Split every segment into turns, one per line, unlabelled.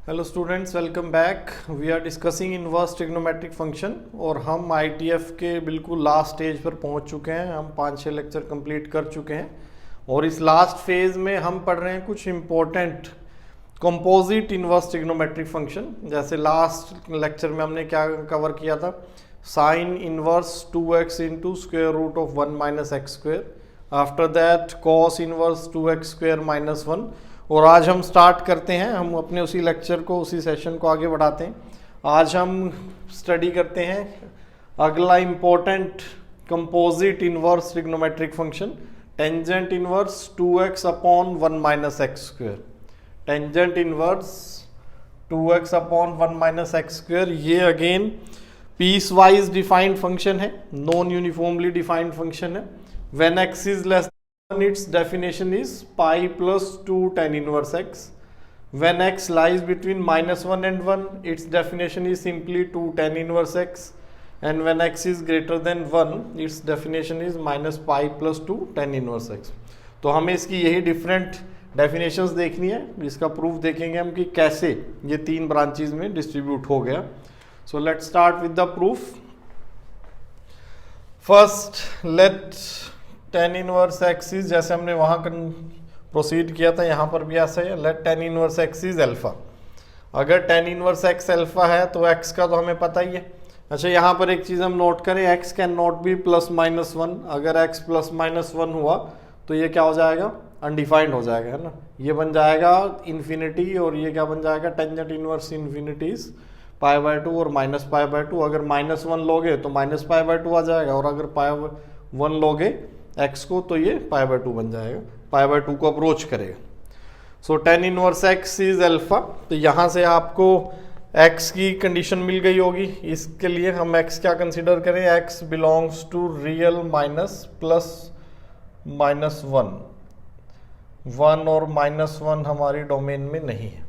Hello students, welcome back. We are discussing inverse trigonometric function और हम ITF के बिल्कुल लास्ट स्टेज पर पहुंच चुके हैं। हम 5-6 लेक्चर कंप्लीट कर चुके हैं और इस लास्ट फेज में हम पढ़ रहे हैं कुछ important composite inverse trigonometric function. जैसे लास्ट लेक्चर में हमने क्या कवर किया था, sine inverse 2x into square root of 1 minus x square, after that cos inverse 2x square minus 1। और आज हम स्टार्ट करते हैं, हम अपने उसी लेक्चर को, उसी सेशन को आगे बढ़ाते हैं। आज हम स्टडी करते हैं अगला important composite inverse trigonometric function, tangent inverse 2x upon 1 minus x square. Tangent inverse 2x upon 1 minus x square, ये again piecewise defined function है, नॉन यूनिफॉर्मली डिफाइंड फंक्शन है। When x is less, its definition is pi plus 2 tan inverse x. When x lies between minus 1 and 1, its definition is simply 2 tan inverse x. And when x is greater than 1, its definition is minus pi plus 2 tan inverse x. तो हमें इसकी यही different definitions देखनी है, इसका proof देखेंगे हम कि कैसे ये तीन ब्रांचेज में डिस्ट्रीब्यूट हो गया। So let's start with the proof. First let tan inverse x is, जैसे हमने वहाँ प्रोसीड किया था, यहाँ पर भी ऐसा है। Let tan inverse x is alpha. अगर टेन इनवर्स एक्स अल्फा है तो एक्स का तो हमें पता ही है। अच्छा, यहाँ पर एक चीज़ हम नोट करें, x can not be plus minus 1। अगर एक्स प्लस माइनस 1 हुआ तो ये क्या हो जाएगा, अनडिफाइंड हो जाएगा, है ना। ये बन जाएगा इन्फिनिटी और ये क्या बन जाएगा, tangent inverse infinity is pi by 2 और माइनस पाई बाय 2। अगर माइनस 1 लोगे तो माइनस पाई बाय 2 आ जाएगा, और अगर पाई 1 लोगे x को तो ये पाई बाय 2 बन जाएगा, पाई बाय 2 को अप्रोच करेगा। So tan inverse x is alpha. तो यहाँ से आपको x की कंडीशन मिल गई होगी। इसके लिए हम x क्या कंसीडर करें, x belongs to real minus plus minus 1 और माइनस 1 हमारी डोमेन में नहीं है।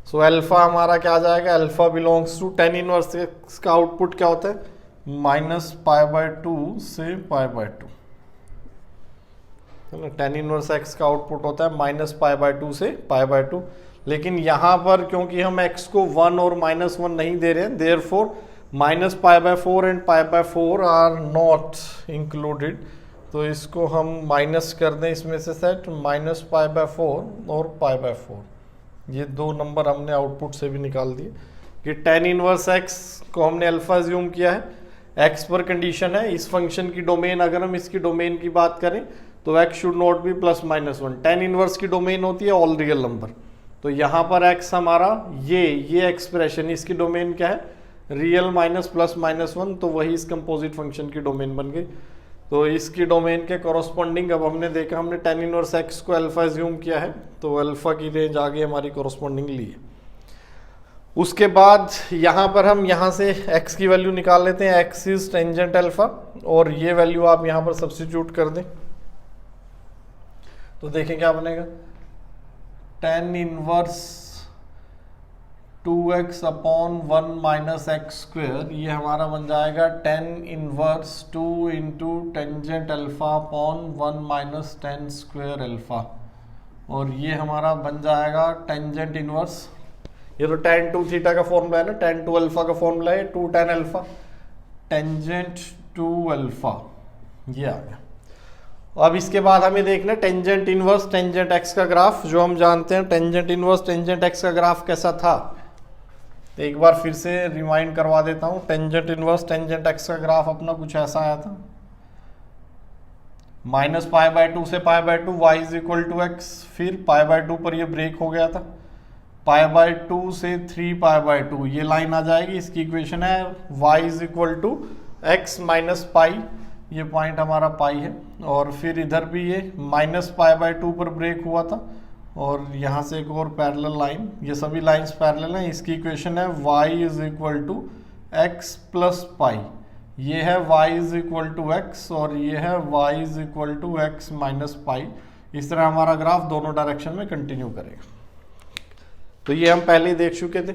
सो अल्फा हमारा क्या आ जाएगा, alpha belongs to tan inverse x का आउटपुट क्या होता है, माइनस पाई बाय 2 से pi by 2। Tan inverse x का आउटपुट होता है माइनस पाई बाय 2 से पाई बाय 2। लेकिन यहाँ पर क्योंकि हम x को 1 और माइनस 1 नहीं दे रहे हैं, therefore minus pi by 4 and pi by 4 are not included. तो इसको हम माइनस कर दें इसमें से सेट, माइनस पाई बाय 4 और पाई बाय 4। ये दो नंबर हमने आउटपुट से भी निकाल दिए कि टेन इनवर्स एक्स को हमने अल्फा ज्यूम किया है। एक्स पर कंडीशन है, इस फंक्शन की डोमेन, अगर हम इसकी डोमेन की बात करें तो x should not be plus minus 1। Tan inverse की डोमेन होती है ऑल रियल नंबर। तो यहाँ पर x हमारा ये एक्सप्रेशन, इसकी डोमेन क्या है, रियल माइनस प्लस माइनस 1। तो वही इस कंपोजिट फंक्शन की डोमेन बन गई। तो इसकी डोमेन के कॉरस्पॉन्डिंग अब हमने देखा, हमने टेन इनवर्स x को अल्फा ज्यूम किया है, तो अल्फा की रेंज आगे हमारी कॉरस्पॉन्डिंग ली है। उसके बाद यहाँ पर हम यहाँ से x की वैल्यू निकाल लेते हैं, x इज टेंजेंट अल्फा, और ये वैल्यू आप यहाँ पर सब्स्टिट्यूट कर दें तो देखें क्या बनेगा, tan inverse 2x upon 1 minus x square, ये हमारा बन जाएगा tan inverse 2 into tangent alpha upon 1 minus tan square alpha. और ये हमारा बन जाएगा टेंजेंट इनवर्स, ये तो टेन टू थीटा का फॉर्मूला है ना, टेन टू अल्फा का फॉर्मूला है, 2 tan alpha tangent two alpha, ये आ गया। अब इसके बाद हमें देखना टेंजेंट इनवर्स टेंजेंट एक्स का ग्राफ, जो हम जानते हैं टेंजेंट इनवर्स टेंजेंट एक्स का ग्राफ कैसा था। तो एक बार फिर से रिमाइंड करवा देता हूँ, टेंजेंट इनवर्स टेंजेंट एक्स का ग्राफ अपना कुछ ऐसा आया था, माइनस पाई बाय 2 से pi by 2, y is equal to x, फिर पाई बाय 2 पर ये ब्रेक हो गया था, पाई बाय 2 से 3 पाई बाय 2, ये लाइन आ जाएगी। इसकी इक्वेशन है y is equal to x minus pi, ये पॉइंट हमारा पाई है। और फिर इधर भी ये माइनस पाई बाय 2 पर ब्रेक हुआ था, और यहाँ से एक और पैरेलल लाइन, ये सभी लाइंस पैरेलल हैं। इसकी इक्वेशन है y is equal to x plus pi, ये है y is equal to x, और ये है y is equal to x minus pi. इस तरह हमारा ग्राफ दोनों डायरेक्शन में कंटिन्यू करेगा। तो ये हम पहले ही देख चुके थे।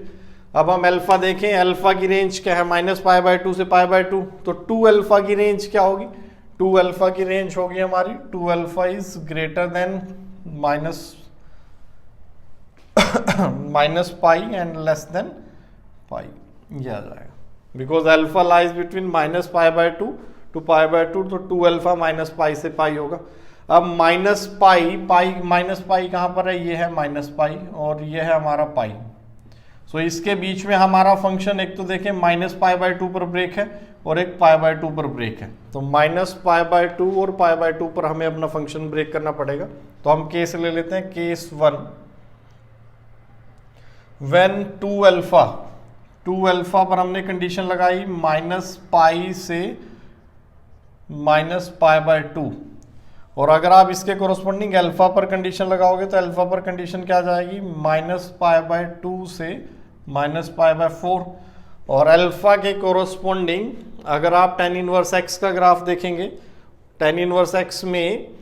अब हम अल्फा देखें, अल्फा की रेंज क्या है, माइनस पाई बाय 2 से पाई बाय 2। तो 2 अल्फा की रेंज क्या होगी, 2 अल्फा की रेंज होगी हमारी 2 alpha is greater than minus minus pi and less than pi, ये आ जाएगा। Because alpha lies between minus pi by two to pi by two, तो 2 अल्फा माइनस पाई से पाई होगा। अब माइनस पाई, माइनस पाई कहाँ पर है, ये है माइनस पाई और ये है हमारा पाई। सो इसके बीच में हमारा फंक्शन एक तो देखें माइनस पाई बाय टू पर ब्रेक है और एक पाई बाय टू पर ब्रेक है। तो माइनस पाई बाय टू और पाई बाय टू पर हमें अपना फंक्शन ब्रेक करना पड़ेगा। तो हम केस ले लेते हैं, केस 1, व्हेन 2 अल्फा पर हमने कंडीशन लगाई माइनस पाई से माइनस पाई बाय टू, और अगर आप इसके कोरोस्पोंडिंग अल्फा पर कंडीशन लगाओगे तो अल्फा पर कंडीशन क्या आ जाएगी, माइनस पाई बाय टू से माइनस पाई बाय 4, और अल्फा के कोरोस्पोंडिंग अगर आप tan इनवर्स x का ग्राफ देखेंगे, tan इनवर्स x में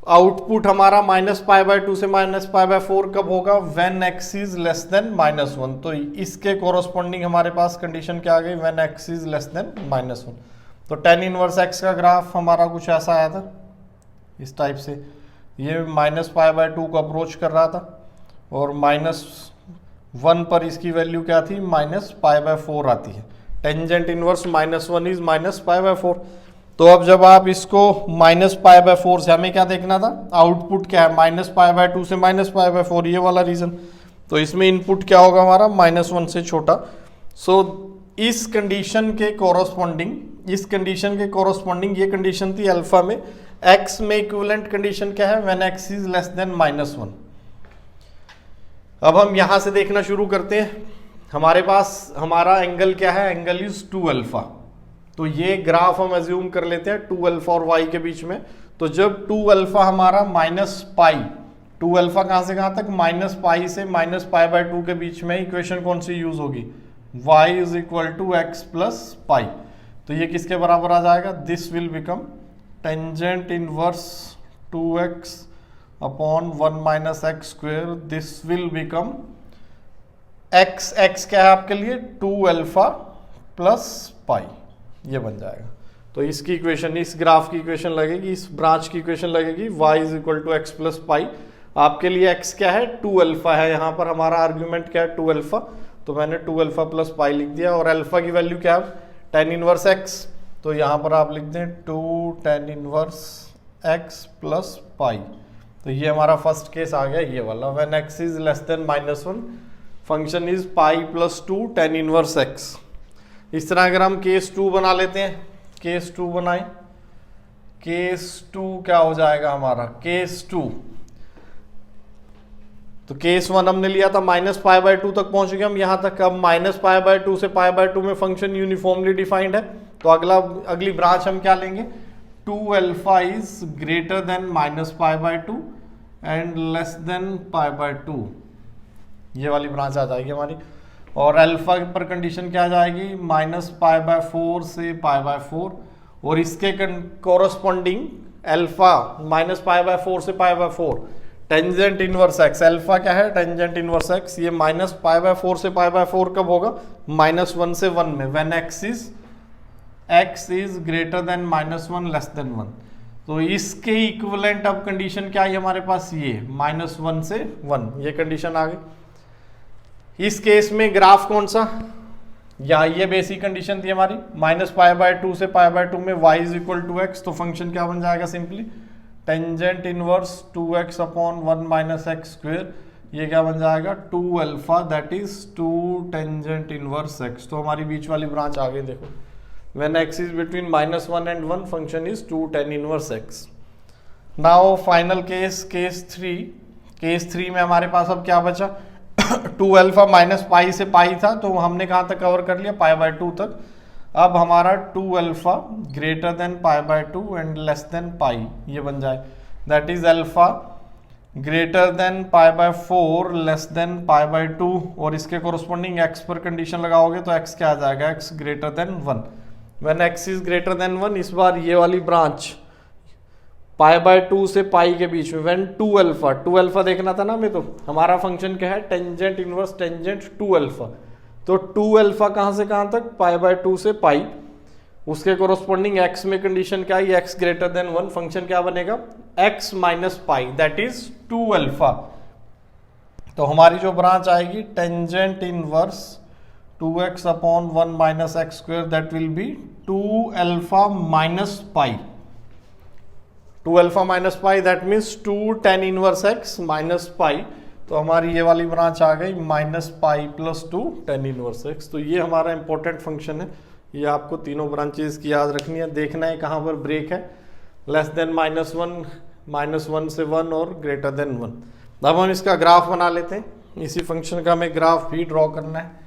आउटपुट हमारा माइनस पाई बाय टू से माइनस पाई बाय 4 कब होगा, when x is less then minus 1। तो इसके कोरोस्पोंडिंग हमारे पास कंडीशन क्या आ गई, when x is less then minus 1। तो tan इनवर्स x का ग्राफ हमारा कुछ ऐसा आया था, इस टाइप से। ये माइनस पाई बाय टू को अप्रोच कर रहा था और माइनस 1 पर इसकी वैल्यू क्या थी, माइनस पाई बाय 4 आती है। Tangent inverse minus 1 is minus pi by 4। तो अब जब आप इसको माइनस पाई बाय 4 से, हमें क्या देखना था, आउटपुट क्या है, माइनस पाई बाय 2 से माइनस पाई बाय 4, ये वाला रीजन। तो इसमें इनपुट क्या होगा हमारा, माइनस 1 से छोटा। सो इस कंडीशन के कोरोस्पोंडिंग ये कंडीशन थी अल्फा में। x में इक्विवेलेंट कंडीशन क्या है, when x is less then minus 1। अब हम यहां से देखना शुरू करते हैं। हमारे पास हमारा एंगल क्या है, एंगल इज 2 अल्फा। तो ये ग्राफ हम एज्यूम कर लेते हैं 2 अल्फा और y के बीच में। तो जब 2 अल्फा हमारा माइनस पाई, 2 अल्फा कहां से कहां तक, माइनस पाई से माइनस पाई बाय 2 के बीच में इक्वेशन कौन सी यूज होगी, y is equal to x plus pi. तो ये किसके बराबर आ जाएगा, this will become tangent inverse 2x upon 1 minus x square, this will become x क्या है आपके लिए, 2 अल्फा प्लस पाई, ये बन जाएगा। तो इसकी इक्वेशन, इस ग्राफ की इक्वेशन लगेगी, इस ब्रांच की इक्वेशन लगेगी y is equal to x plus pi. आपके लिए x क्या है, 2 अल्फा है, यहाँ पर हमारा आर्ग्यूमेंट क्या है, 2 अल्फा। तो मैंने 2 अल्फा प्लस पाई लिख दिया, और अल्फा की वैल्यू क्या है, tan इनवर्स x। तो यहाँ पर आप लिख दें 2 tan inverse x plus pi. तो ये हमारा फर्स्ट केस आ गया, ये वाला, when x is less then minus 1, function is pi plus 2 tan inverse x। इस तरह अगर हम केस 2 बना लेते हैं, केस 2 बनाएं, केस 2 क्या हो जाएगा हमारा, केस 2, तो केस 1 हमने लिया था माइनस पाई बाय 2 तक पहुंच गए हम यहाँ तक। अब माइनस पाई बाय 2 से पाई बाय 2 में फंक्शन यूनिफॉर्मली डिफाइंड है। तो अगली ब्रांच हम क्या लेंगे, 2 alpha is greater than minus pi by 2 and less than pi by 2, ये वाली ब्रांच आ जाएगी हमारी। और अल्फा पर कंडीशन क्या आ जाएगी, माइनस पाई बाय 4 से पाई बाय 4, और इसके corresponding alpha minus pi by 4 से pi by 4, tangent inverse x। Alpha क्या है, टेंजेंट इनवर्स x। ये माइनस पाई बाय 4 से पाई बाय 4 कब होगा, माइनस 1 से 1 में, when x is greater than minus 1 less then 1। तो इसके इक्विवेलेंट अब कंडीशन क्या है हमारे पास, ये माइनस 1 से 1, ये कंडीशन आ गई। इस केस में ग्राफ कौन सा, या ये बेसिक कंडीशन थी हमारी, माइनस पाई बाय 2 से पाई बाय 2 में y is equal to x. तो फंक्शन क्या बन जाएगा, simply tangent inverse 2x upon 1 minus x square, ये क्या बन जाएगा, 2 alpha, that is 2 tangent inverse x। तो हमारी बीच वाली ब्रांच आ गई, देखो, when x is between minus 1 and 1, function is 2 tan inverse x। Now final case, case 3। Case 3 में हमारे पास अब क्या बचा, 2 अल्फा माइनस पाई से पाई था, तो हमने कहाँ तक कवर कर लिया, पाई बाय 2 तक। अब हमारा 2 alpha greater than pi by 2 and less than pi, ये बन जाए, that is alpha greater than pi by 4 less than pi by 2, और इसके कोरोस्पोंडिंग x पर कंडीशन लगाओगे तो x क्या आ जाएगा, x greater then 1। When x is greater then 1, इस बार ये वाली ब्रांच पाई बाय 2 से पाई के बीच में, व्हेन 2 अल्फा देखना था ना हमें, तो हमारा फंक्शन क्या है, टेंजेंट इनवर्स टेंजेंट 2 अल्फा। तो 2 अल्फा कहां से कहां तक, पाई बाय 2 से पाई, उसके कोरोस्पोंडिंग x में कंडीशन क्या है, x ग्रेटर देन 1, फंक्शन क्या बनेगा, x minus pi, that is 2 alpha. तो हमारी जो ब्रांच आएगी tangent inverse 2x upon 1 minus x square, that will be 2 alpha minus pi, 2 alpha minus pi, that means 2 tan inverse x minus pi. तो हमारी ये वाली ब्रांच आ गई minus pi plus 2 tan inverse x। तो ये हमारा इंपॉर्टेंट फंक्शन है, ये आपको तीनों ब्रांचेस की याद रखनी है, देखना है कहाँ पर ब्रेक है, लेस देन -1, -1 से 1 और ग्रेटर देन 1। अब हम इसका ग्राफ बना लेते हैं, इसी फंक्शन का हमें ग्राफ भी ड्रॉ करना है।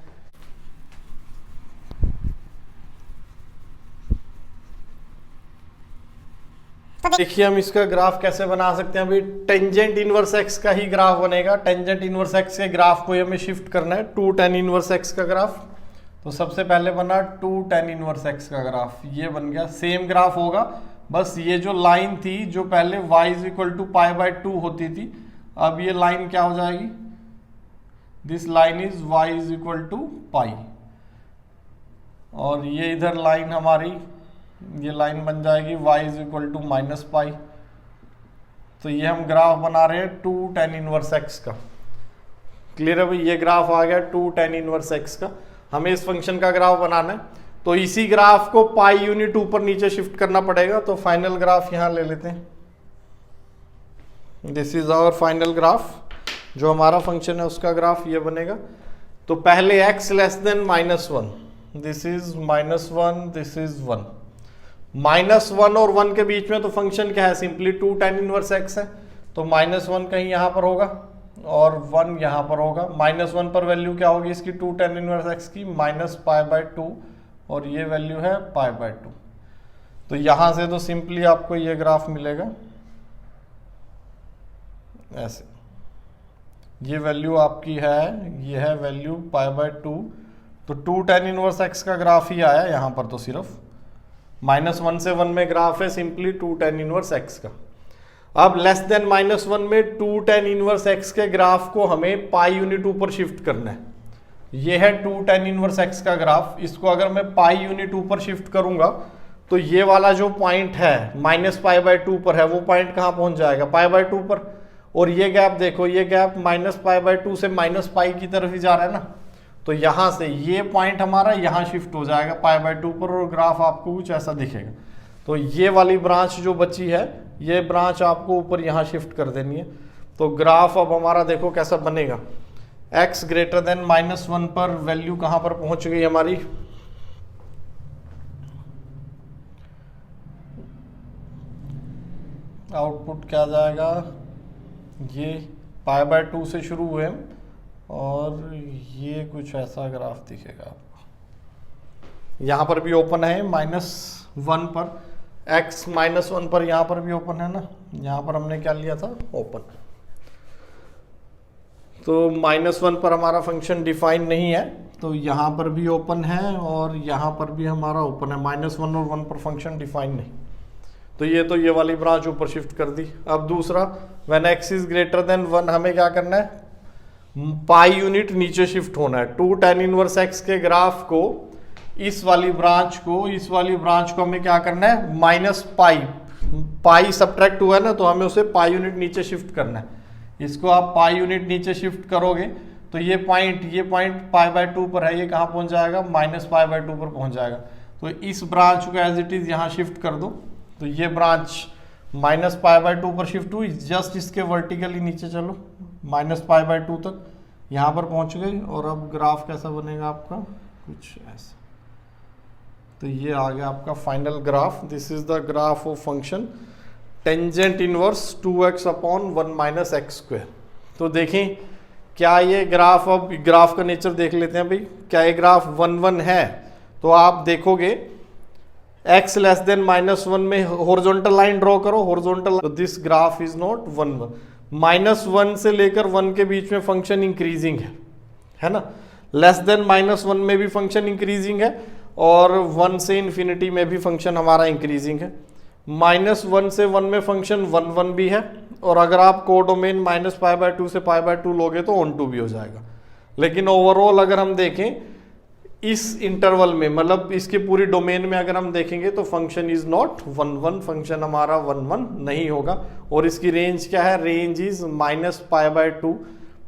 देखिए हम इसका ग्राफ कैसे बना सकते हैं, अभी टेंजेंट इनवर्स x का ही ग्राफ बनेगा। टेंजेंट इनवर्स x के ग्राफ को हमें शिफ्ट करना है, 2 tan इनवर्स x का ग्राफ। तो सबसे पहले बना 2 tan इनवर्स x का ग्राफ, ये बन गया। सेम ग्राफ होगा, बस ये जो लाइन थी जो पहले y = π/2 होती थी, अब ये लाइन क्या हो जाएगी, दिस लाइन इज y = π, और ये इधर लाइन हमारी, ये लाइन बन जाएगी y = -π। तो ये हम ग्राफ बना रहे हैं 2 tan इनवर्स x का। क्लियर है भाई, ये ग्राफ आ गया 2 tan इनवर्स x का। हमें इस फंक्शन का ग्राफ बनाना है, तो इसी ग्राफ को पाई यूनिट ऊपर नीचे शिफ्ट करना पड़ेगा। तो फाइनल ग्राफ यहां ले लेते हैं, this is our final graph, जो हमारा फंक्शन है उसका ग्राफ ये बनेगा। तो पहले x <(-1), this is -1, this is 1, -1 और 1 के बीच में तो फंक्शन क्या है, सिंपली 2 tan इनवर्स x है। तो -1 कहीं यहां पर होगा और 1 यहां पर होगा। -1 पर वैल्यू क्या होगी इसकी, 2 tan इनवर्स x की -π/2, और ये वैल्यू है π/2। तो यहां से तो सिंपली आपको ये ग्राफ मिलेगा ऐसे, ये वैल्यू आपकी है, ये है वैल्यू π/2। तो 2 tan इनवर्स x का ग्राफ ही आया यहाँ पर, तो सिर्फ -1 से 1 में ग्राफ है सिंपली 2 tan इनवर्स x का। अब लेस देन -1 में 2 tan इनवर्स x के ग्राफ को हमें पाई यूनिट ऊपर शिफ्ट करना है। ये है 2 tan इनवर्स x का ग्राफ, इसको अगर मैं पाई यूनिट ऊपर शिफ्ट करूंगा तो ये वाला जो पॉइंट है -π/2 पर है, वो पॉइंट कहाँ पहुंच जाएगा, π/2 पर। और ये गैप देखो, ये गैप -π/2 से -π की तरफ ही जा रहा है ना, तो यहां से ये पॉइंट हमारा यहाँ शिफ्ट हो जाएगा π/2 पर, और ग्राफ आपको कुछ ऐसा दिखेगा। तो ये वाली ब्रांच जो बची है, ये ब्रांच आपको ऊपर यहाँ शिफ्ट कर देनी है। तो ग्राफ अब हमारा देखो कैसा बनेगा, x > -1 पर वैल्यू कहाँ पर पहुंच गई हमारी, आउटपुट क्या जाएगा, ये π/2 से शुरू हुए और ये कुछ ऐसा ग्राफ दिखेगा आपको। यहाँ पर भी ओपन है -1 पर, x -1 पर यहाँ पर भी ओपन है ना, यहाँ पर हमने क्या लिया था, ओपन। तो -1 पर हमारा फंक्शन डिफाइन नहीं है, तो यहाँ पर भी ओपन है और यहाँ पर भी हमारा ओपन है। -1 और 1 पर फंक्शन डिफाइन नहीं, तो ये वाली ब्रांच ऊपर शिफ्ट कर दी। अब दूसरा, व्हेन x इज > 1, हमें क्या करना है, पाई यूनिट नीचे शिफ्ट होना है। 2 tan इनवर्स x के ग्राफ को, इस वाली ब्रांच को हमें क्या करना है, -π, पाई सब्ट्रैक्ट हुआ है ना, तो हमें उसे पाई यूनिट नीचे शिफ्ट करना है। इसको आप पाई यूनिट नीचे शिफ्ट करोगे तो ये पॉइंट π/2 पर है, ये कहाँ पहुंच जाएगा, -π/2 पर पहुंच जाएगा। तो इस ब्रांच को एज इट इज यहाँ शिफ्ट कर दो, तो ये ब्रांच -π/2 पर शिफ्ट हुई, जस्ट इसके वर्टिकली नीचे चलो -π/2 तक, यहाँ पर पहुंच गई। और अब ग्राफ कैसा बनेगा आपका, कुछ ऐसा। तो ये आ गया आपका final graph, this is the graph of function tangent inverse 2x/1 - x²। तो देखें क्या ये ग्राफ, अब ग्राफ का नेचर देख लेते हैं भाई, क्या ये ग्राफ 1 1 है, तो आप देखोगे x <(-1) में हॉरिजॉन्टल लाइन ड्रॉ करो, हॉरिजॉन्टल, तो दिस ग्राफ इज नॉट 1 1। -1 से लेकर 1 के बीच में फंक्शन इंक्रीजिंग है ना, <(-1) में भी फंक्शन इंक्रीजिंग है, और 1 से इन्फिनिटी में भी फंक्शन हमारा इंक्रीजिंग है। -1 से 1 में फंक्शन 1 1 भी है, और अगर आप कोडोमेन -π/2 से π/2 लोगे तो ऑन टू भी हो जाएगा। लेकिन ओवरऑल अगर हम देखें इस इंटरवल में, मतलब इसकी पूरी डोमेन में अगर हम देखेंगे तो फंक्शन इज नॉट 1 1, फंक्शन हमारा 1 1 नहीं होगा। और इसकी रेंज क्या है, range is -π/2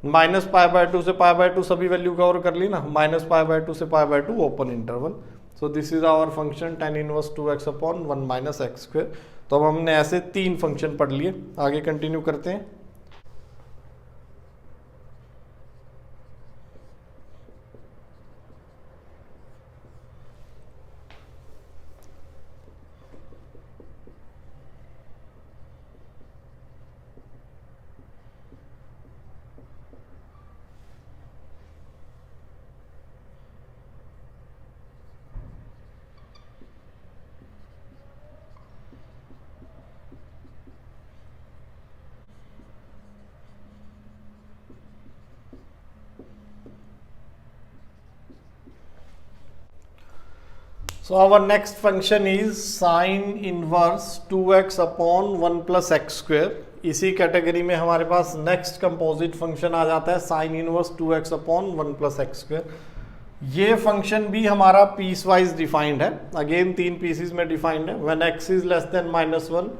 minus pi by two से पाई बाय टू सभी वैल्यू कवर कर ली ना, माइनस पाई बाय टू से pi by two open interval. So this is our function tan inverse 2x upon 1 minus x square. तो अब हमने ऐसे 3 फंक्शन पढ़ लिए, आगे कंटिन्यू करते हैं। So our next function is sin inverse 2x upon 1 plus x square। इसी कैटेगरी में हमारे पास नेक्स्ट कंपोजिट फंक्शन आ जाता है sin inverse 2x upon 1 plus x square। ये फंक्शन भी हमारा पीस वाइज डिफाइंड है, अगेन 3 पीसेस में डिफाइंड है। When x is less then -1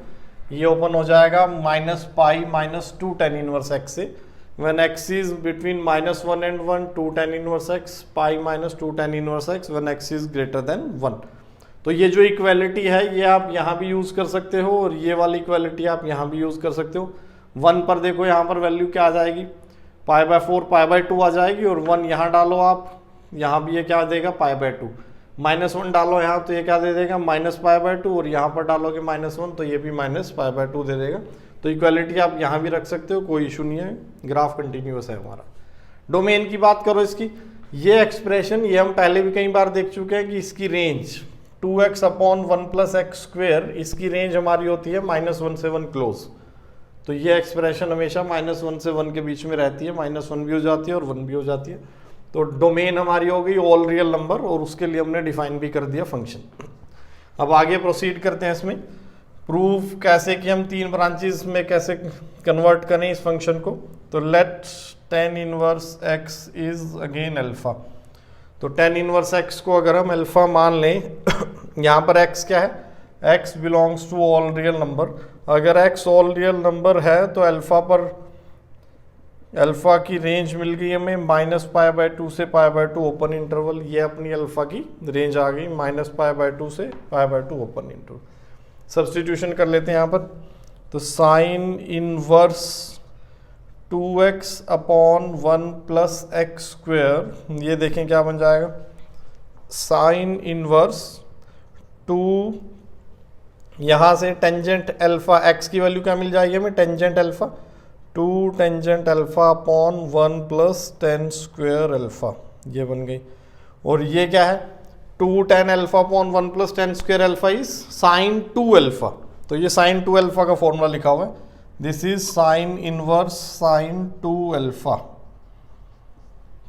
ये ओपन हो जाएगा minus pi minus 2 tan inverse x से। when x is between -1 and 1 2 tan inverse x pi minus 2 tan inverse x when x is greater than 1। तो ये जो equality है ये आप यहाँ भी यूज़ कर सकते हो और ये वाली इक्वालिटी आप यहाँ भी यूज़ कर सकते हो। 1 पर देखो यहाँ पर वैल्यू क्या आ जाएगी, पाई बाय 4 पाई बाय 2 आ जाएगी, और 1 यहाँ डालो आप, यहाँ भी ये क्या देगा पाई बाय 2। -1 डालो यहाँ तो ये क्या दे देगा माइनस पाई बाय 2, और यहाँ पर डालोगे -1 तो ये भी माइनस पाई बाय 2 दे देगा। तो इक्वालिटी आप यहाँ भी रख सकते हो, कोई इशू नहीं है, ग्राफ कंटिन्यूअस है हमारा। डोमेन की बात करो इसकी, ये एक्सप्रेशन ये हम पहले भी कई बार देख चुके हैं कि इसकी range 2x upon 1 plus x square, इसकी रेंज हमारी होती है -1 से 1 क्लोज। तो ये एक्सप्रेशन हमेशा -1 से 1 के बीच में रहती है, -1 भी हो जाती है और 1 भी हो जाती है। तो डोमेन हमारी हो गई ऑल रियल नंबर, और उसके लिए हमने डिफाइन भी कर दिया फंक्शन। अब आगे प्रोसीड करते हैं इसमें प्रूफ कैसे कि हम 3 ब्रांचेस में कैसे कन्वर्ट करें इस फंक्शन को। तो let tan inverse x is again alpha. तो tan इनवर्स x को अगर हम अल्फा मान लें यहाँ पर x क्या है, x belongs to all real number. अगर x ऑल रियल नंबर है तो अल्फा पर अल्फा की रेंज मिल गई हमें -π/2 से π/2 ओपन इंटरवल। ये अपनी अल्फा की रेंज आ गई -π/2 से π/2 ओपन इंटरवल। सब्स्टिट्यूशन कर लेते हैं यहाँ पर, तो sign inverse 2x upon 1 plus x square, ये देखें क्या बन जाएगा, साइन इनवर्स 2, यहाँ से टेंजेंट अल्फा x की वैल्यू क्या मिल जाएगी हमें, tangent alpha 2 tangent alpha upon 1 plus ten square alpha, ये बन गई। और ये क्या है 2 tan alpha upon 1 plus ten square alpha is sine 2 alpha. तो ये साइन 2 अल्फा का फॉर्मूला लिखा हुआ है, this is sine inverse sine 2 alpha.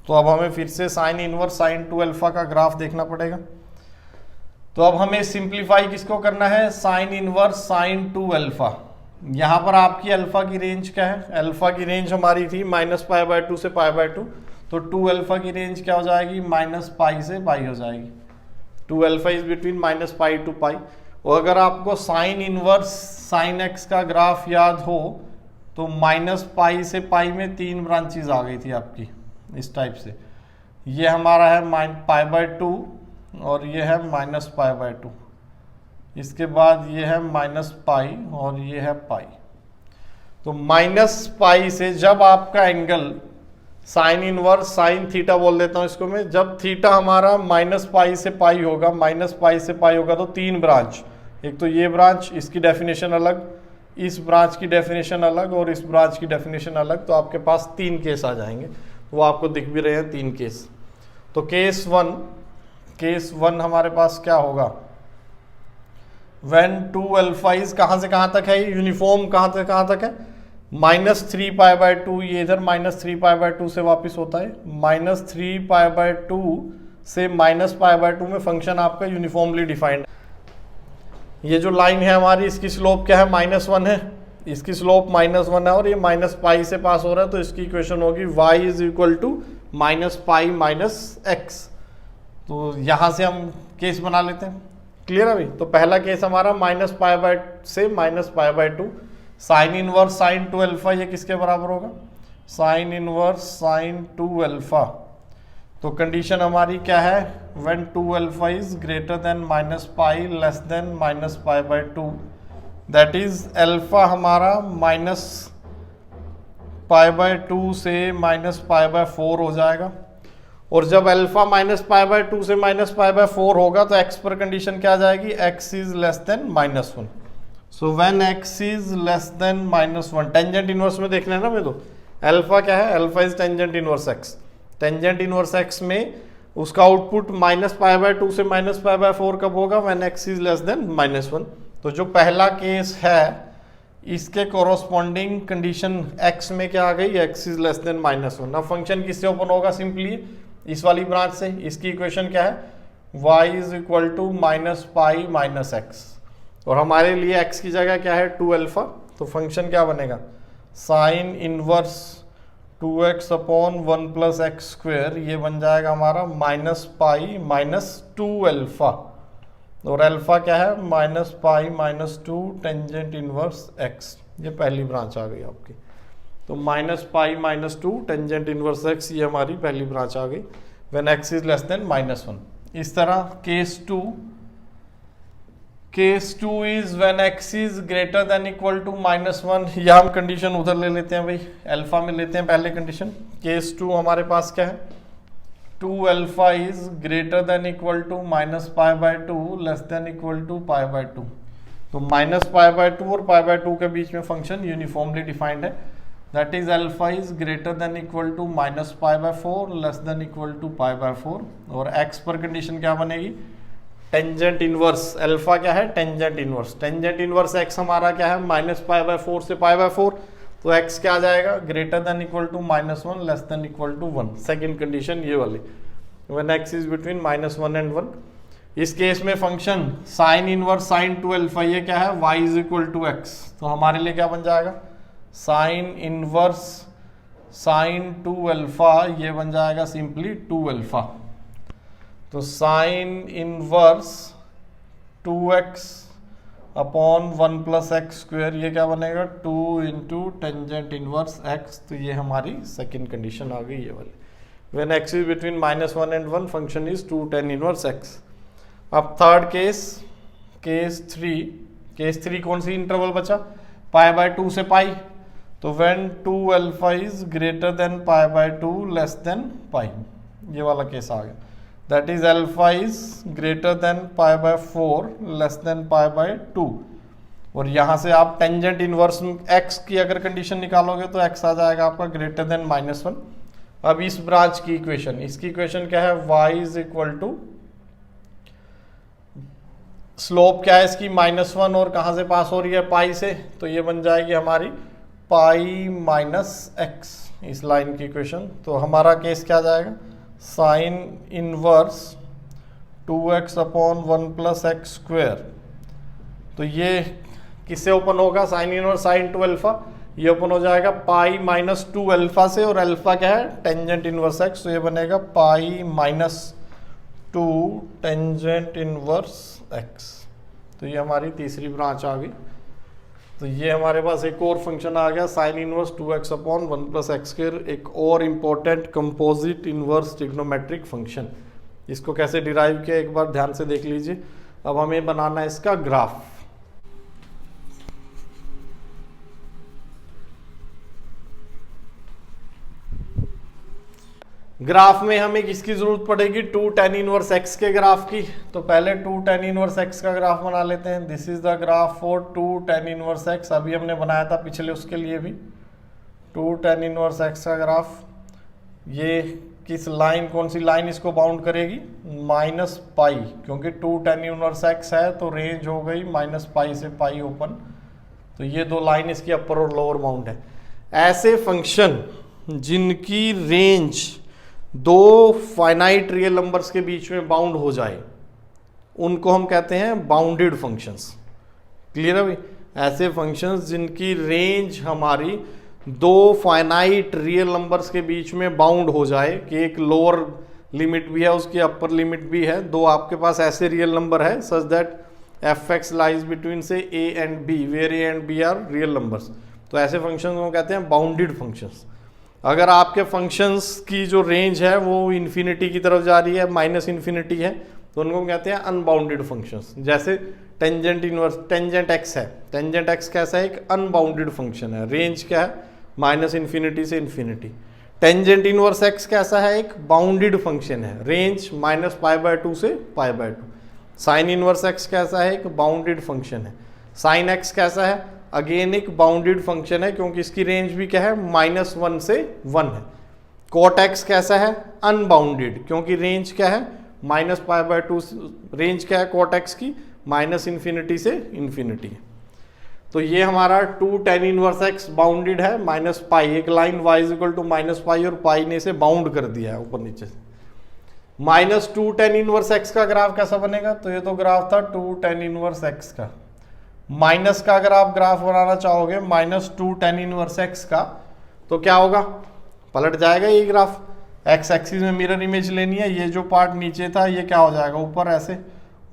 तो अब हमें फिर से साइन इनवर्स साइन 2 अल्फा का ग्राफ देखना पड़ेगा। तो अब हमें सिंप्लीफाई किसको करना है, साइन इनवर्स साइन 2 अल्फा। यहाँ पर आपकी अल्फा की रेंज क्या है, अल्फा की रेंज हमारी थी -π/2 से π/2, तो 2 अल्फा की रेंज क्या हो जाएगी, -π से π हो जाएगी। 2 अल्फा इज बिटवीन -π to π। और अगर आपको साइन इनवर्स साइन x का ग्राफ याद हो तो -π से π में 3 ब्रांचेज आ गई थी आपकी इस टाइप से। ये हमारा है π/2 और ये है -π/2, इसके बाद ये है -π और ये है π। तो -π से जब आपका angle sine inverse sine theta बोल देता हूं इसको मैं, जब थीटा हमारा -π से π होगा, -π से π होगा तो 3 ब्रांच, एक तो ये ब्रांच इसकी डेफिनेशन अलग, इस ब्रांच की डेफिनेशन अलग और इस ब्रांच की डेफिनेशन अलग। तो आपके पास 3 केस आ जाएंगे, वो आपको दिख भी रहे हैं 3 केस। तो केस वन हमारे पास क्या होगा, व्हेन 2 अल्फा इज कहाँ से कहाँ तक है, यूनिफॉर्म कहाँ से कहाँ तक है, -3π/2, ये इधर -3π/2 से वापस होता है, -3π/2 से -π/2 में फंक्शन आपका यूनिफॉर्मली डिफाइंड। ये जो लाइन है हमारी इसकी स्लोप क्या है, -1 है, इसकी स्लोप -1 है और ये -π से पास हो रहा है, तो इसकी इक्वेशन होगी y is equal to -π minus x। तो यहाँ से हम केस बना लेते हैं, क्लियर है भाई। तो पहला केस हमारा -π से -π/2, साइन इनवर्स साइन 2 अल्फा ये किसके बराबर होगा, साइन इनवर्स साइन 2 अल्फा। तो कंडीशन हमारी क्या है, when 2 alpha is greater than minus pi less than minus pi by 2, that is alpha हमारा माइनस पाई बाय 2 से माइनस पाई बाय 4 हो जाएगा। और जब अल्फा माइनस पाई बाय 2 से माइनस पाई बाय 4 होगा तो एक्स पर कंडीशन क्या आ जाएगी, x is less then minus 1। So when x is less then minus 1, tangent inverse में देख लेना मैं, तो अल्फा क्या है, alpha is tangent inverse x. Tangent inverse x में उसका आउटपुट माइनस पाई बाय 2 से माइनस पाई बाय 4 कब होगा, when x is less then minus 1। तो जो पहला केस है इसके कोरोस्पॉन्डिंग कंडीशन एक्स में क्या आ गई, x is less then minus 1। अब फंक्शन किससे ओपन होगा, सिंपली इस वाली ब्रांच से। इसकी इक्वेशन क्या है, y is equal to minus pi minus x, और हमारे लिए x की जगह क्या है 2 अल्फा। तो फंक्शन क्या बनेगा, sign inverse 2x upon 1 plus x square, ये बन जाएगा हमारा माइनस पाई माइनस 2 अल्फा, और अल्फा क्या है minus pi minus 2 tangent inverse x। ये पहली ब्रांच आ गई आपकी। तो minus pi minus 2 tangent inverse x, ये हमारी पहली ब्रांच आ गई when x is less then minus 1। इस तरह case 2 is when x is greater than equal to minus 1। या हम कंडीशन उधर ले लेते हैं भाई, अल्फा में लेते हैं पहले कंडीशन। केस 2 हमारे पास क्या है, 2 alpha is greater than equal to minus pi by 2 less than equal to pi by 2। तो माइनस पाई बाय 2 और पाई बाय 2 के बीच में फंक्शन यूनिफॉर्मली डिफाइंड है, that is alpha is greater than equal to minus pi by 4 less than equal to pi by 4। और x पर condition क्या बनेगी, टेंजेंट इनवर्स अल्फा क्या है, tangent inverse. Tangent inverse x हमारा क्या है, माइनस पाई बाय 4 से पाई बाय 4। तो एक्स क्या आ जाएगा, greater than equal to minus 1 less than equal to 1। Second condition ये वाली, when x is between minus 1 and 1। इस केस में function sine inverse sine 2 alpha, ये क्या है, y is equal to x. तो हमारे लिए क्या बन जाएगा, साइन इनवर्स साइन 2 अल्फा, ये बन जाएगा सिंपली 2 अल्फा। तो sign inverse 2x upon 1 plus x square, ये क्या बनेगा 2 इंटू टेंजेंट इनवर्स x। तो ये हमारी सेकेंड कंडीशन आ गई, ये वाली, when x is between minus 1 and 1 function is 2 tan inverse x। अब थर्ड केस, केस 3 कौन सी इंटरवल बचा, पाई बाय 2 से पाई। तो when 2 alpha is greater than pi by 2 less than pi, ये वाला केस आ गया। That is alpha is greater than pi by 4 less than pi by 2। और यहाँ से आप टेंजेंट इनवर्स x की अगर कंडीशन निकालोगे तो x आ जाएगा आपका ग्रेटर देन माइनस 1। अब इस ब्रांच की इक्वेशन, इसकी इक्वेशन क्या है, y is equal to slope क्या है इसकी -1, और कहाँ से पास हो रही है, पाई से। तो ये बन जाएगी हमारी पाई माइनस एक्स, इस लाइन की इक्वेशन। तो हमारा केस क्या जाएगा, sign inverse 2x upon 1 plus x square. तो ये किससे ओपन होगा, साइन इनवर्स साइन 2 अल्फा, ये ओपन हो जाएगा पाई माइनस 2 अल्फा से, और अल्फा क्या है, टेंजेंट इनवर्स एक्स। तो ये बनेगा pi minus 2 tangent inverse x. तो ये हमारी तीसरी ब्रांच आ गई। तो ये हमारे पास एक और फंक्शन आ गया, sign inverse 2x upon 1 plus x square, एक और important composite inverse trigonometric function. इसको कैसे डिराइव किया एक बार ध्यान से देख लीजिए। अब हमें बनाना है इसका ग्राफ। ग्राफ में हमें किसकी जरूरत पड़ेगी, 2 tan इनवर्स x के ग्राफ की। तो पहले 2 tan इनवर्स x का ग्राफ बना लेते हैं। This is the graph for 2 tan inverse x। अभी हमने बनाया था पिछले उसके लिए भी 2 tan इनवर्स x का ग्राफ। ये किस लाइन, कौन सी लाइन इसको बाउंड करेगी, माइनस पाई, क्योंकि 2 tan इनवर्स x है तो रेंज हो गई माइनस पाई से पाई ओपन। तो ये दो लाइन इसकी अपर और लोअर बाउंड है। ऐसे फंक्शन जिनकी रेंज दो फाइनाइट रियल नंबर्स के बीच में बाउंड हो जाए उनको हम कहते हैं बाउंडेड फंक्शंस। क्लियर है भाई, ऐसे फंक्शंस जिनकी रेंज हमारी दो फाइनाइट रियल नंबर्स के बीच में बाउंड हो जाए कि एक लोअर लिमिट भी है उसकी अपर लिमिट भी है। दो आपके पास ऐसे रियल नंबर है such that f(x) lies between से a and b, where a and b are real numbers. तो ऐसे फंक्शंस को कहते हैं बाउंडेड फंक्शंस। अगर आपके फंक्शंस की जो रेंज है वो इन्फिनिटी की तरफ जा रही है, माइनस इन्फिनिटी है, तो उनको कहते हैं अनबाउंडेड फंक्शंस। जैसे टेंजेंट इनवर्स, टेंजेंट एक्स है, टेंजेंट एक्स कैसा है, एक अनबाउंडेड फंक्शन है, रेंज क्या है माइनस इन्फिनिटी से इन्फिनिटी। टेंजेंट इनवर्स एक्स कैसा है, एक बाउंडेड फंक्शन है, रेंज माइनस पाई बाय 2 से pi by 2। Sine inverse x कैसा है, एक बाउंडेड फंक्शन है। साइन एक्स कैसा है, अगेन एक बाउंडेड फंक्शन है, क्योंकि इसकी रेंज भी क्या है -1 से 1 है। कॉट एक्स कैसा है, अनबाउंडेड, क्योंकि रेंज क्या है माइनस पाई बाय 2, रेंज क्या है कॉट एक्स की माइनस इन्फिनिटी से इन्फिनिटी है। तो ये हमारा 2 tan इनवर्स एक्स बाउंडेड है माइनस पाई, एक line y equal to minus pi और पाई ने इसे बाउंड कर दिया है ऊपर नीचे से। -2 tan इनवर्स एक्स का ग्राफ कैसा बनेगा, तो ये तो ग्राफ था 2 tan इनवर्स एक्स का। माइनस का अगर आप ग्राफ बनाना चाहोगे -2 tan इनवर्स एक्स का, तो क्या होगा, पलट जाएगा ये ग्राफ। एक्स एक्सिस में मिरर इमेज लेनी है, ये जो पार्ट नीचे था ये क्या हो जाएगा ऊपर ऐसे,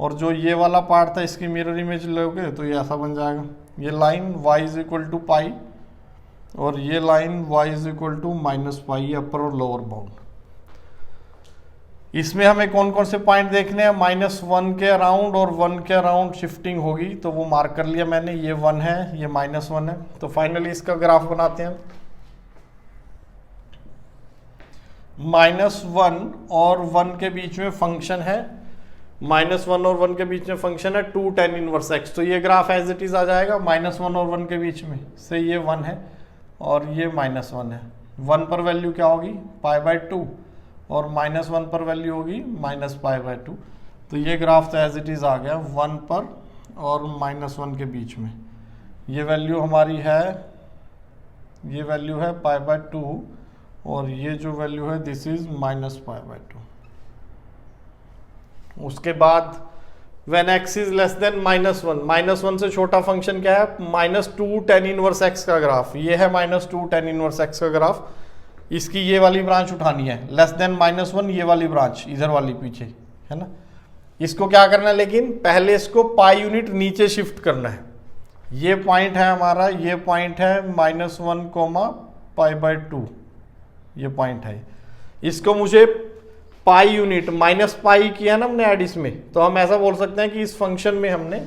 और जो ये वाला पार्ट था इसकी मिरर इमेज लोगे तो ये ऐसा बन जाएगा। ये line y is equal to pi और ये line y is equal to minus pi, upper और लोअर बाउंड। इसमें हमें कौन कौन से पॉइंट देखने हैं, -1 के अराउंड और 1 के अराउंड शिफ्टिंग होगी, तो वो मार्क कर लिया मैंने, ये 1 है, ये -1 है। तो फाइनली इसका ग्राफ बनाते हैं। -1 और 1 के बीच में फंक्शन है, -1 और 1 के बीच में फंक्शन है 2 tan इनवर्स एक्स, तो ये ग्राफ एज इट इज आ जाएगा। -1 और 1 के बीच में से ये 1 है और ये -1 है। 1 पर वैल्यू क्या होगी पाई बाय 2 और -1 पर वैल्यू होगी माइनस पाई बाय 2। तो ये ग्राफ तो एज इट इज आ गया 1 पर और -1 के बीच में। ये वैल्यू हमारी है, ये वैल्यू है पाई बाय 2 और ये जो वैल्यू है this is minus pi by 2। उसके बाद when x is less than -1, -1 से छोटा फंक्शन क्या है, -2 tan इनवर्स x का ग्राफ, ये है -2 tan इनवर्स x का ग्राफ। इसकी ये वाली ब्रांच उठानी है, लेस देन -1 ये वाली ब्रांच इधर वाली पीछे है ना। इसको क्या करना है, लेकिन पहले इसको पाई यूनिट नीचे शिफ्ट करना है। ये पॉइंट है हमारा, ये पॉइंट है -1 पाई बाय 2, ये पॉइंट है। इसको मुझे पाई यूनिट माइनस पाई किया ना हमने ऐड इसमें, तो हम ऐसा बोल सकते हैं कि इस फंक्शन में हमने,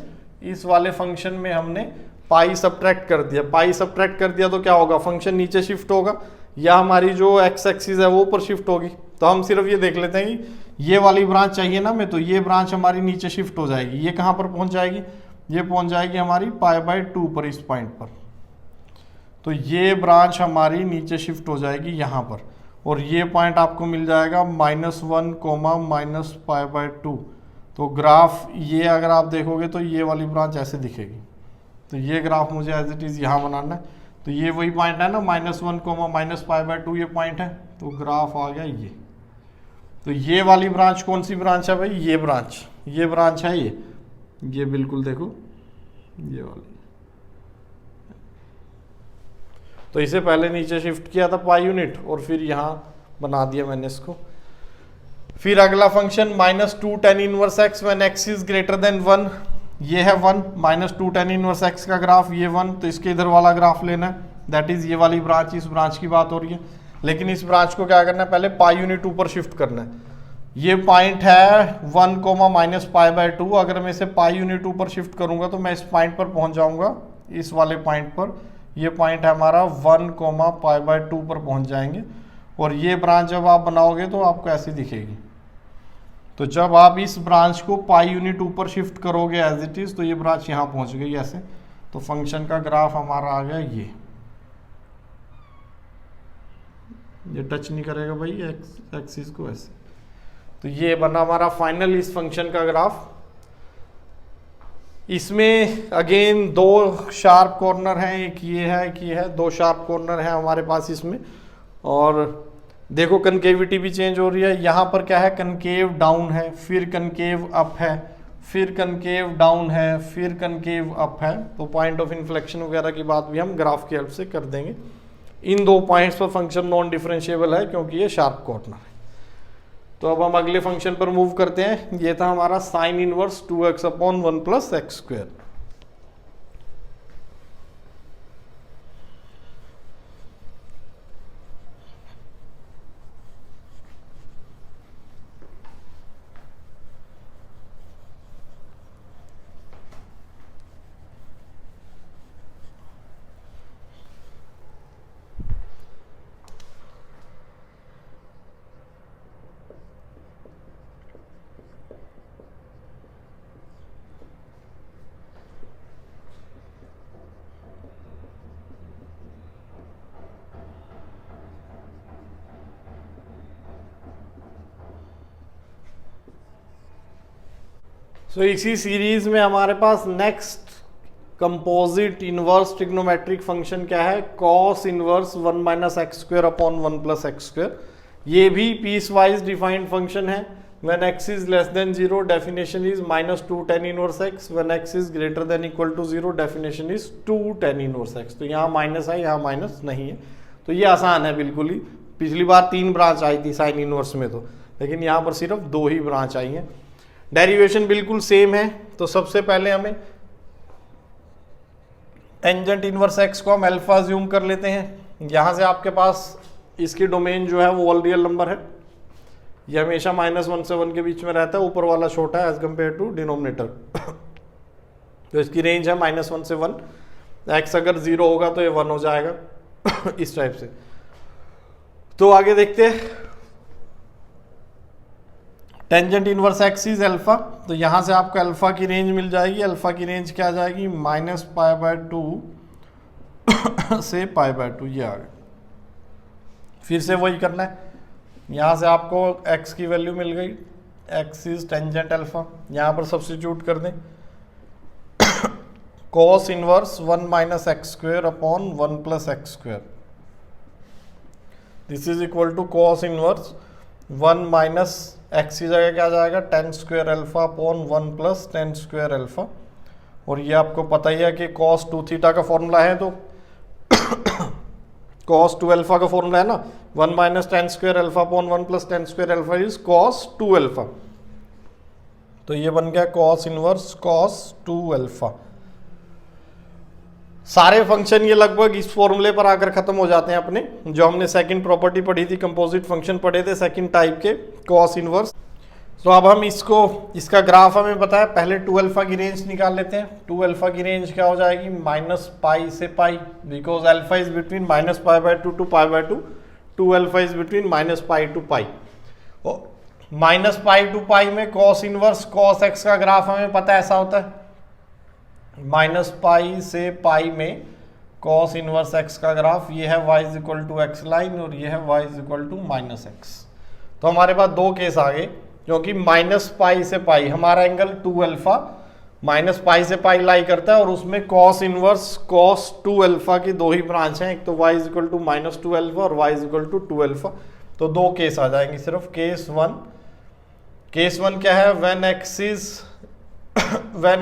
इस वाले फंक्शन में हमने पाई सब्ट्रैक्ट कर दिया। पाई सब्ट्रैक्ट कर दिया तो क्या होगा, फंक्शन नीचे शिफ्ट होगा या हमारी जो एक्स एक्सिस है वो ऊपर शिफ्ट होगी। तो हम सिर्फ ये देख लेते हैं कि ये वाली ब्रांच चाहिए ना हमें, तो ये ब्रांच हमारी नीचे शिफ्ट हो जाएगी। ये कहाँ पर पहुंच जाएगी, ये पहुंच जाएगी हमारी पाई बाय 2 पर, इस पॉइंट पर। तो ये ब्रांच हमारी नीचे शिफ्ट हो जाएगी यहाँ पर, और ये पॉइंट आपको मिल जाएगा -1 माइनस पाई बाय 2। तो ग्राफ ये अगर आप देखोगे तो ये वाली ब्रांच ऐसे दिखेगी। तो ये ग्राफ मुझे एज इट इज़ यहाँ बनाना है। तो ये वही पॉइंट है ना, -1 माइनस पाई बाय 2 ये पॉइंट है। तो ग्राफ आ गया ये। तो ये वाली ब्रांच कौन सी ब्रांच है भाई, ये ब्रांच है ये बिल्कुल देखो ये वाली। तो इसे पहले नीचे शिफ्ट किया था पाई यूनिट और फिर यहाँ बना दिया मैंने इसको। फिर अगला function -2 tan inverse x when x is greater then 1, ये है 1, -2 tan इनवर्स एक्स का ग्राफ ये 1, तो इसके इधर वाला ग्राफ लेना है, दैट इज ये वाली ब्रांच, इस ब्रांच की बात हो रही है। लेकिन इस ब्रांच को क्या करना है, पहले पाई यूनिट ऊपर शिफ्ट करना है। ये पॉइंट है 1 माइनस पाई बाय 2, अगर मैं इसे पाई यूनिट ऊपर शिफ्ट करूंगा तो मैं इस पॉइंट पर पहुंच जाऊंगा, इस वाले पॉइंट पर। ये पॉइंट है हमारा 1 पाई बाय 2 पर पहुंच जाएंगे। और ये ब्रांच जब आप बनाओगे तो आपको ऐसी दिखेगी। तो जब आप इस ब्रांच को पाई यूनिट ऊपर शिफ्ट करोगे एज इट इज, तो ये ब्रांच यहाँ पहुंच गई ऐसे। तो फंक्शन का ग्राफ हमारा आ गया ये टच नहीं करेगा भाई एक्सिस को ऐसे। तो ये बना हमारा फाइनल इस फंक्शन का ग्राफ। इसमें अगेन 2 शार्प कॉर्नर हैं, एक ये है एक ये है, 2 शार्प कॉर्नर है हमारे पास इसमें। और देखो कनकेविटी भी चेंज हो रही है। यहाँ पर क्या है, कनकेव डाउन है, फिर कनकेव अप है, फिर कनकेव डाउन है, फिर कनकेव अप है। तो पॉइंट ऑफ इन्फ्लेक्शन वगैरह की बात भी हम ग्राफ की हेल्प से कर देंगे। इन 2 पॉइंट्स पर फंक्शन नॉन डिफरेंशिएबल है क्योंकि ये शार्प कॉर्नर है। तो अब हम अगले फंक्शन पर मूव करते हैं। ये था हमारा साइन इनवर्स 2x/1 + x²। सो इसी सीरीज में हमारे पास next composite inverse trigonometric function क्या है, cos inverse 1 minus x square upon 1 plus x square. ये भी पीस वाइज डिफाइंड फंक्शन है। When x is less than 0 definition is minus 2 tan inverse x, when x is greater than equal to 0 definition is 2 tan inverse x। तो यहाँ minus है, यहाँ minus नहीं है, तो ये आसान है बिल्कुल ही। पिछली बार 3 ब्रांच आई थी साइन इनवर्स में तो, लेकिन यहाँ पर सिर्फ 2 ही ब्रांच आई हैं। डेरिवेशन बिल्कुल सेम है। तो सबसे पहले हमें टेंजेंट इनवर्स x को हम अल्फा ज्यूम कर लेते हैं। यहाँ से आपके पास इसकी डोमेन जो है वो ऑल रियल नंबर है, ये हमेशा -1 से 1 के बीच में रहता है, ऊपर वाला छोटा है एज कम्पेयर टू डिनोमिनेटर। तो इसकी रेंज है -1 से 1। x अगर 0 होगा तो ये 1 हो जाएगा इस टाइप से। तो आगे देखते हैं, tangent inverse x is alpha. तो यहां से आपको अल्फा की रेंज मिल जाएगी। अल्फा की रेंज क्या आ जाएगी, -π/2 से π/2, ये आ गया। फिर से वही करना है, यहाँ से आपको x की वैल्यू मिल गई, x इज टेंजेंट अल्फा, यहाँ पर सब्स्टिट्यूट कर दें। cos inverse 1 minus x square upon 1 plus x square, this is equal to cos inverse 1 minus x की जगह क्या आ जाएगा, tan square alpha upon 1 plus tan square alpha. और ये आपको पता ही है कि cos 2 थीटा का फॉर्मूला है, तो cos 2 अल्फा का फॉर्मूला है ना, 1 minus tan square alpha upon 1 plus tan square alpha is cos 2 alpha. तो ये बन गया cos इनवर्स cos 2 अल्फा। सारे फंक्शन ये लगभग इस फॉर्मूले पर आकर खत्म हो जाते हैं अपने, जो हमने सेकंड प्रॉपर्टी पढ़ी थी, कंपोजिट फंक्शन पढ़े थे सेकंड टाइप के, cos इनवर्स। तो अब हम इसका ग्राफ हमें पता है, पहले 2 अल्फा की रेंज निकाल लेते हैं। 2 अल्फा की रेंज क्या हो जाएगी, -π से π, because alpha is between -π/2 to π/2, 2 alpha is between -π to π। -π to π में cos इनवर्स cos x का ग्राफ हमें पता है ऐसा होता है, -π से π में cos इनवर्स x का ग्राफ, ये है y is equal to x line और ये है y is equal to -x। तो हमारे पास 2 केस आ गए, क्योंकि -π से π हमारा एंगल 2 अल्फा -π से π लाई करता है, और उसमें cos इनवर्स cos 2 अल्फा की 2 ही ब्रांच हैं, एक तो y is equal to -2 alpha और y is equal to 2 alpha. तो 2 केस आ जाएंगे सिर्फ। केस 1 क्या है, व्हेन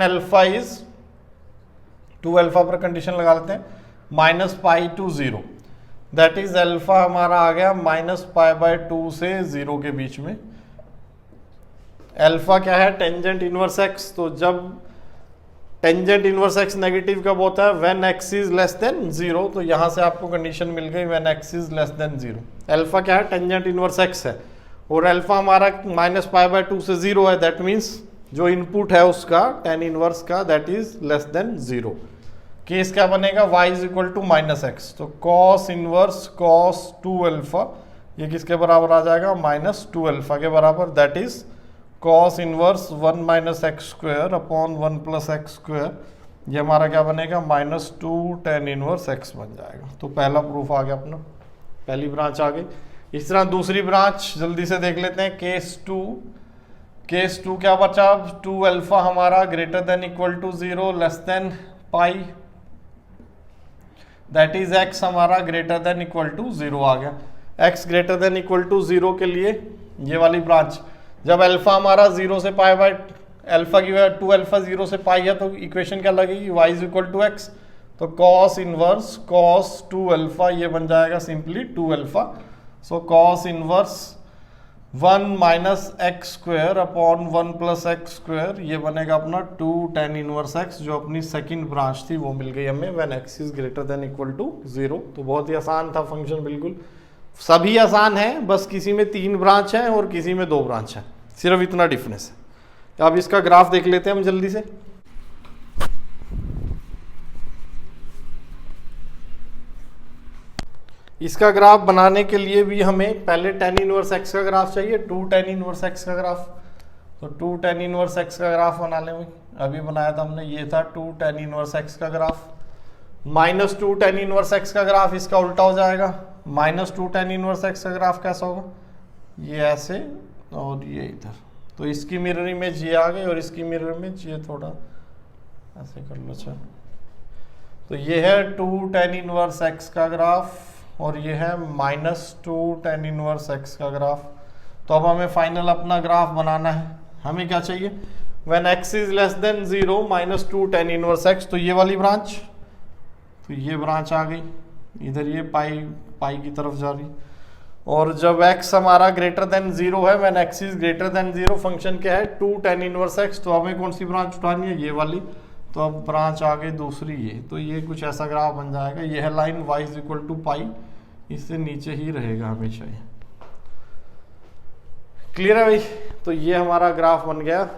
अल्फा इज 2 अल्फा पर कंडीशन लगा लेते हैं, -π टू 0, दैट इज अल्फा हमारा आ गया -π/2 से 0 के बीच में। अल्फा क्या है, टेंजेंट इनवर्स x। तो जब टेंजेंट इनवर्स x नेगेटिव कब होता है, when x is less than 0। तो यहां से आपको कंडीशन मिल गई when x is less than 0। Alpha क्या है, टेंजेंट इनवर्स x है, और अल्फा हमारा -π/2 से 0 है, दैट मीन्स जो इनपुट है उसका tan इनवर्स का that is less than 0। Case क्या बनेगा, y is equal to -x। तो cos इनवर्स cos 2 अल्फा ये किसके बराबर आ जाएगा, -2 अल्फा के बराबर, that is cos inverse 1 minus x square upon 1 plus x square, ये हमारा क्या बनेगा, -2 tan इनवर्स x बन जाएगा। तो पहला प्रूफ आ गया अपना, पहली ब्रांच आ गई। इस तरह दूसरी ब्रांच जल्दी से देख लेते हैं। केस 2 क्या बचा, 2 अल्फा हमारा greater than equal to 0 less than π, that is x हमारा ग्रेटर देन इक्वल टू 0 आ गया। x greater than equal to 0 के लिए ये वाली ब्रांच, जब अल्फा हमारा 0 से π अल्फा की 2 अल्फा 0 से π है, तो इक्वेशन क्या लगेगी, y is equal to x। तो cos इनवर्स cos 2 अल्फा ये बन जाएगा simply 2 alpha. So cos inverse 1 minus x square upon 1 plus x square, ये बनेगा अपना 2 tan इनवर्स x, जो अपनी सेकंड ब्रांच थी वो मिल गई हमें when x is greater than equal to 0। तो बहुत ही आसान था फंक्शन, बिल्कुल सभी आसान है, बस किसी में 3 ब्रांच है और किसी में 2 ब्रांच है, सिर्फ इतना डिफरेंस है। तो अब इसका ग्राफ देख लेते हैं हम जल्दी से। इसका ग्राफ बनाने के लिए भी हमें पहले tan इनवर्स x का ग्राफ चाहिए, 2 tan इनवर्स x का ग्राफ। तो 2 tan इनवर्स x का ग्राफ बना लें, अभी बनाया था हमने, ये था 2 tan इनवर्स x का ग्राफ। -2 tan इनवर्स x का ग्राफ इसका उल्टा हो जाएगा, -2 tan इनवर्स x का ग्राफ कैसा होगा, ये ऐसे और ये इधर। तो इसकी मिरर इमेज ये आ गई और इसकी मिरर इमेज ये, थोड़ा ऐसे कर लो। अच्छा, तो ये है 2 tan इनवर्स x का ग्राफ और ये है -2 tan इनवर्स x का ग्राफ। तो अब हमें फाइनल अपना ग्राफ बनाना है। हमें क्या चाहिए, when x is less than 0 -2 tan inverse x, तो ये वाली ब्रांच, तो ये ब्रांच आ गई इधर, ये पाई की तरफ जा रही। और जब x हमारा ग्रेटर देन 0 है, when x is greater then 0, function क्या है 2 tan इनवर्स x, तो हमें कौन सी ब्रांच उठानी है, ये वाली। तो अब ब्रांच आ गई दूसरी ये, तो ये कुछ ऐसा ग्राफ बन जाएगा। यह है line y is equal to pi, इससे नीचे ही रहेगा हमेशा ये। क्लियर है भाई? तो ये हमारा ग्राफ बन गया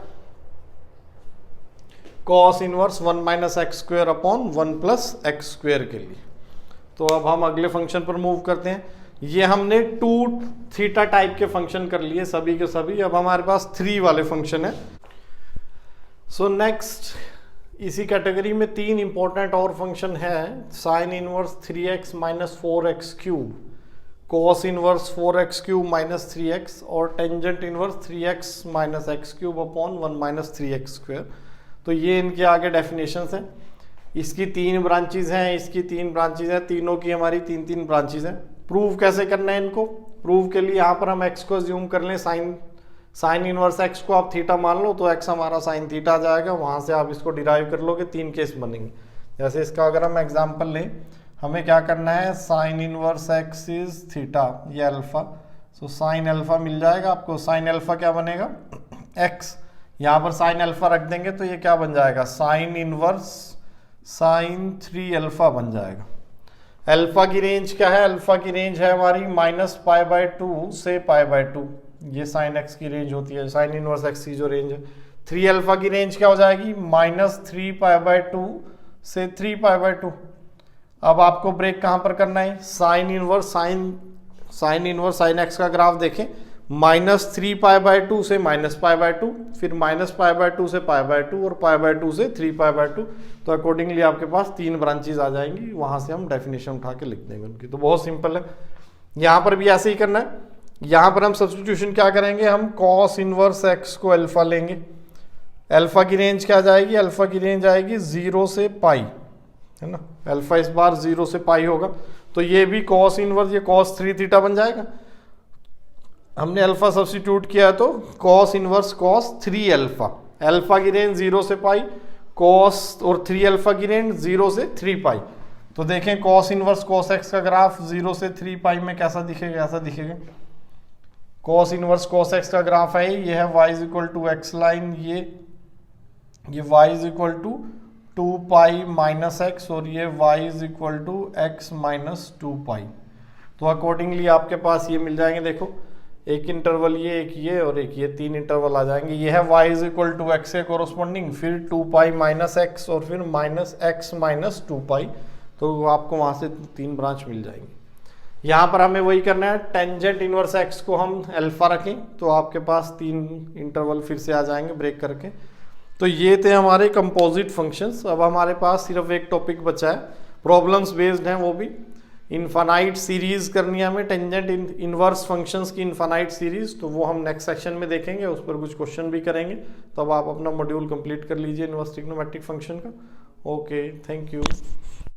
cos inverse 1 minus x square upon 1 plus x square के लिए। तो अब हम अगले फंक्शन पर मूव करते हैं। ये हमने 2 थीटा टाइप के फंक्शन कर लिए सभी के सभी। अब हमारे पास 3 वाले फंक्शन है। सो नेक्स्ट, इसी कैटेगरी में 3 इंपॉर्टेंट और फंक्शन है। Sine inverse 3x minus 4x cube, cos inverse 4x cube minus 3x और tangent inverse 3x minus x cube upon 1 minus 3x square. तो ये इनके आगे डेफिनेशंस हैं। इसकी 3 ब्रांचेज हैं, इसकी 3 ब्रांचेज हैं, तीनों की हमारी 3 ब्रांचेज हैं। प्रूव कैसे करना है इनको? प्रूव के लिए यहाँ पर हम x को ज्यूम कर लें, साइन इनवर्स x को आप थीटा मान लो, तो x हमारा साइन थीटा आ जाएगा। वहाँ से आप इसको डिराइव कर लोगे, 3 केस बनेंगे। जैसे इसका अगर हम एग्जाम्पल लें, हमें क्या करना है, sine inverse x is theta, ये अल्फा। सो साइन अल्फा मिल जाएगा आपको। साइन अल्फा क्या बनेगा, x, यहाँ पर साइन अल्फा रख देंगे तो ये क्या बन जाएगा, साइन इनवर्स साइन 3 अल्फा बन जाएगा। अल्फा की रेंज क्या है, अल्फा की रेंज है हमारी -π/2 से π/2। ये साइन x की रेंज होती है, साइन इनवर्स x की जो रेंज है। 3 अल्फा की रेंज क्या हो जाएगी, -3π/2 से 3π/2। अब आपको ब्रेक कहाँ पर करना है, साइन इनवर्स साइन x का ग्राफ देखें, -3π/2 से -π/2, फिर -π/2 से π/2 और π/2 से 3π/2। तो अकॉर्डिंगली आपके पास 3 ब्रांचेज आ जाएंगी, वहां से हम डेफिनेशन उठा के लिख देंगे उनकी। तो बहुत सिंपल है। यहाँ पर भी ऐसे ही करना है। यहाँ पर हम सब्स्टिट्यूशन क्या करेंगे, हम cos इनवर्स x को अल्फा लेंगे। अल्फा की रेंज क्या जाएगी, अल्फा की रेंज आएगी 0 से पाई, है ना। अल्फा इस बार 0 से पाई होगा, तो ये भी cos इनवर्स, ये cos 3 थीटा बन जाएगा। हमने अल्फा सब्स्टिट्यूट किया है, तो cos inverse cos 3 alpha, alpha की रेंज 0 से पाई, cos और 3 अल्फा की रेंज 0 से 3 पाई। तो देखें cos इनवर्स cos x का ग्राफ 0 से 3 पाई में कैसा दिखेगा, ऐसा दिखेगा। cos इनवर्स cos x का ग्राफ है, ये है y is equal to x line, ये y is equal to 2 pi minus x और ये y is equal to x minus 2 pi. तो अकॉर्डिंगली आपके पास ये मिल जाएंगे। देखो, एक इंटरवल ये, एक ये और एक ये, 3 इंटरवल आ जाएंगे। ये है y is equal to x के कोरोस्पोंडिंग, फिर 2 पाई माइनस एक्स और फिर माइनस एक्स माइनस 2 पाई। तो आपको वहाँ से 3 ब्रांच मिल जाएंगी। यहाँ पर हमें वही करना है, टेंजेंट इनवर्स x को हम अल्फा रखें तो आपके पास 3 इंटरवल फिर से आ जाएंगे ब्रेक करके। तो ये थे हमारे कंपोजिट फंक्शंस। अब हमारे पास सिर्फ एक टॉपिक बचा है, प्रॉब्लम्स बेस्ड हैं, वो भी इनफाइनाइट सीरीज करनी है हमें, टेंजेंट इनवर्स फंक्शंस की इनफाइनाइट सीरीज। तो वो हम नेक्स्ट सेक्शन में देखेंगे, उस पर कुछ क्वेश्चन भी करेंगे। तो अब आप अपना मॉड्यूल कंप्लीट कर लीजिए इनवर्स ट्रिग्नोमेट्रिक फंक्शन का। Okay, thank you.